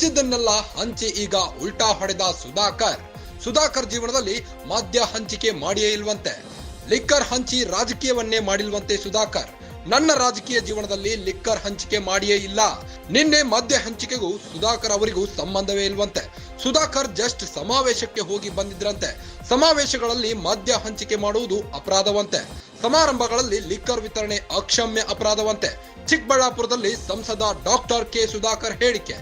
ಹಂಚಿದ್ದನ್ನೆಲ್ಲ ಹಂಚಿ ಈಗ ಉಲ್ಟಾ ಹೊಡೆದ ಸುಧಾಕರ್ ಜೀವನದಲ್ಲಿ ಮದ್ಯ ಹಂಚಿಕೆ ಮಾಡಿಯೇ ಇಲ್ವಂತೆ. ಲಿಕ್ಕರ್ ಹಂಚಿ ರಾಜಕೀಯವನ್ನೇ ಮಾಡಿಲ್ವಂತೆ ಸುಧಾಕರ್. ನನ್ನ ರಾಜಕೀಯ ಜೀವನದಲ್ಲಿ ಲಿಕ್ಕರ್ ಹಂಚಿಕೆ ಮಾಡಿಯೇ ಇಲ್ಲ. ನಿನ್ನೆ ಮದ್ಯ ಹಂಚಿಕೆಗೂ ಸುಧಾಕರ್ ಅವರಿಗೂ ಸಂಬಂಧವೇ ಇಲ್ವಂತೆ. ಸುಧಾಕರ್ ಜಸ್ಟ್ ಸಮಾವೇಶಕ್ಕೆ ಹೋಗಿ ಬಂದಿದ್ರಂತೆ. ಸಮಾವೇಶಗಳಲ್ಲಿ ಮದ್ಯ ಹಂಚಿಕೆ ಮಾಡುವುದು ಅಪರಾಧವಂತೆ. ಸಮಾರಂಭಗಳಲ್ಲಿ ಲಿಕ್ಕರ್ ವಿತರಣೆ ಅಕ್ಷಮ್ಯ ಅಪರಾಧವಂತೆ. ಚಿಕ್ಕಬಳ್ಳಾಪುರದಲ್ಲಿ ಸಂಸದ ಡಾಕ್ಟರ್ ಕೆ ಸುಧಾಕರ್ ಹೇಳಿಕೆ.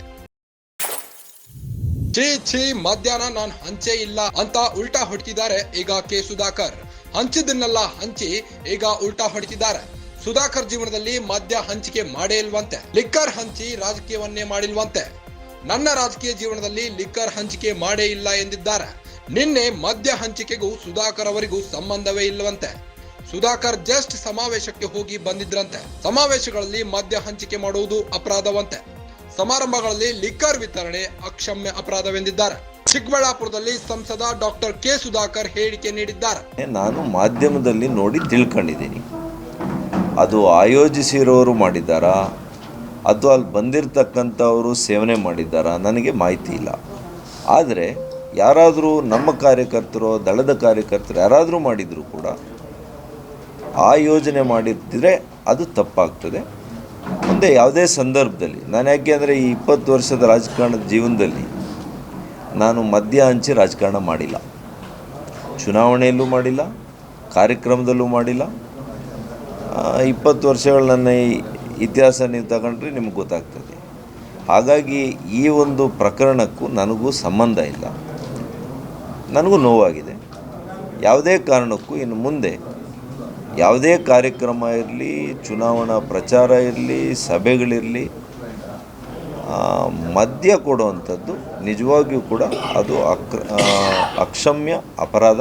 ಛೀ ಮಧ್ಯಾಹ್ನ ನಾನ್ ಹಂಚೇ ಇಲ್ಲ ಅಂತ ಉಲ್ಟಾ ಹೊಡಿತಿದ್ದಾರೆ ಈಗ ಕೆ ಸುಧಾಕರ್. ಹಂಚಿದ್ದನ್ನೆಲ್ಲ ಹಂಚಿ ಈಗ ಉಲ್ಟಾ ಹೊಡಿತಿದ್ದಾರೆ. ಸುಧಾಕರ್ ಜೀವನದಲ್ಲಿ ಮದ್ಯ ಹಂಚಿಕೆ ಮಾಡೇ ಇಲ್ವಂತೆ. ಲಿಕ್ಕರ್ ಹಂಚಿ ರಾಜಕೀಯವನ್ನೇ ಮಾಡಿಲ್ವಂತೆ. ನನ್ನ ರಾಜಕೀಯ ಜೀವನದಲ್ಲಿ ಲಿಕ್ಕರ್ ಹಂಚಿಕೆ ಮಾಡೇ ಇಲ್ಲ ಎಂದಿದ್ದಾರೆ. ನಿನ್ನೆ ಮದ್ಯ ಹಂಚಿಕೆಗೂ ಸುಧಾಕರ್ ಅವರಿಗೂ ಸಂಬಂಧವೇ ಇಲ್ಲವಂತೆ. ಸುಧಾಕರ್ ಜಸ್ಟ್ ಸಮಾವೇಶಕ್ಕೆ ಹೋಗಿ ಬಂದಿದ್ರಂತೆ. ಸಮಾವೇಶಗಳಲ್ಲಿ ಮದ್ಯ ಹಂಚಿಕೆ ಮಾಡುವುದು ಅಪರಾಧವಂತೆ. ಸಮಾರಂಭಗಳಲ್ಲಿ ಲಿಕ್ಕರ್ ವಿತರಣೆ ಅಕ್ಷಮ್ಯ ಅಪರಾಧವೆಂದಿದ್ದಾರೆ. ಚಿಕ್ಕಬಳ್ಳಾಪುರದಲ್ಲಿ ಸಂಸದ ಡಾಕ್ಟರ್ ಕೆ ಸುಧಾಕರ್ ಹೇಳಿಕೆ ನೀಡಿದ್ದಾರೆ. ನಾನು ಮಾಧ್ಯಮದಲ್ಲಿ ನೋಡಿ ತಿಳ್ಕೊಂಡಿದ್ದೀನಿ. ಅದು ಆಯೋಜಿಸಿರೋರು ಮಾಡಿದ್ದಾರಾ ಅಥವಾ ಅಲ್ಲಿ ಬಂದಿರತಕ್ಕಂಥವರು ಸೇವನೆ ಮಾಡಿದ್ದಾರಾ ನನಗೆ ಮಾಹಿತಿ ಇಲ್ಲ. ಆದರೆ ಯಾರಾದರೂ ನಮ್ಮ ಕಾರ್ಯಕರ್ತರು, ದಳದ ಕಾರ್ಯಕರ್ತರು ಯಾರಾದರೂ ಮಾಡಿದರೂ ಕೂಡ ಆ ಯೋಜನೆ ಮಾಡಿದ್ದರೆ ಅದು ತಪ್ಪಾಗ್ತದೆ. ಮುಂದೆ ಯಾವುದೇ ಸಂದರ್ಭದಲ್ಲಿ ನಾನು ಯಾಕೆ ಅಂದರೆ ಈ 20 ವರ್ಷದ ರಾಜಕಾರಣದ ಜೀವನದಲ್ಲಿ ನಾನು ಮದ್ಯ ಹಂಚಿ ರಾಜಕಾರಣ ಮಾಡಿಲ್ಲ. ಚುನಾವಣೆಯಲ್ಲೂ ಮಾಡಿಲ್ಲ, ಕಾರ್ಯಕ್ರಮದಲ್ಲೂ ಮಾಡಿಲ್ಲ. 20 ವರ್ಷಗಳ ನನ್ನ ಇತಿಹಾಸ ನೀವು ತಗೊಂಡ್ರೆ ನಿಮಗೆ ಗೊತ್ತಾಗ್ತದೆ. ಹಾಗಾಗಿ ಈ ಒಂದು ಪ್ರಕರಣಕ್ಕೂ ನನಗೂ ಸಂಬಂಧ ಇಲ್ಲ. ನನಗೂ ನೋವಾಗಿದೆ. ಯಾವುದೇ ಕಾರಣಕ್ಕೂ ಇನ್ನು ಮುಂದೆ ಯಾವುದೇ ಕಾರ್ಯಕ್ರಮ ಇರಲಿ, ಚುನಾವಣಾ ಪ್ರಚಾರ ಇರಲಿ, ಸಭೆಗಳಿರಲಿ, ಮದ್ಯ ಕೊಡುವಂಥದ್ದು ನಿಜವಾಗಿಯೂ ಕೂಡ ಅದು ಅಕ್ಷಮ್ಯ ಅಪರಾಧ.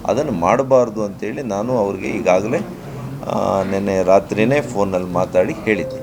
ಅದನ್ನು ಮಾಡಬಾರ್ದು ಅಂತೇಳಿ ನಾನು ಅವ್ರಿಗೆ ಈಗಾಗಲೇ ನಿನ್ನೆ ರಾತ್ರಿಯೇ ಫೋನಲ್ಲಿ ಮಾತಾಡಿ ಹೇಳಿದ್ದೆ.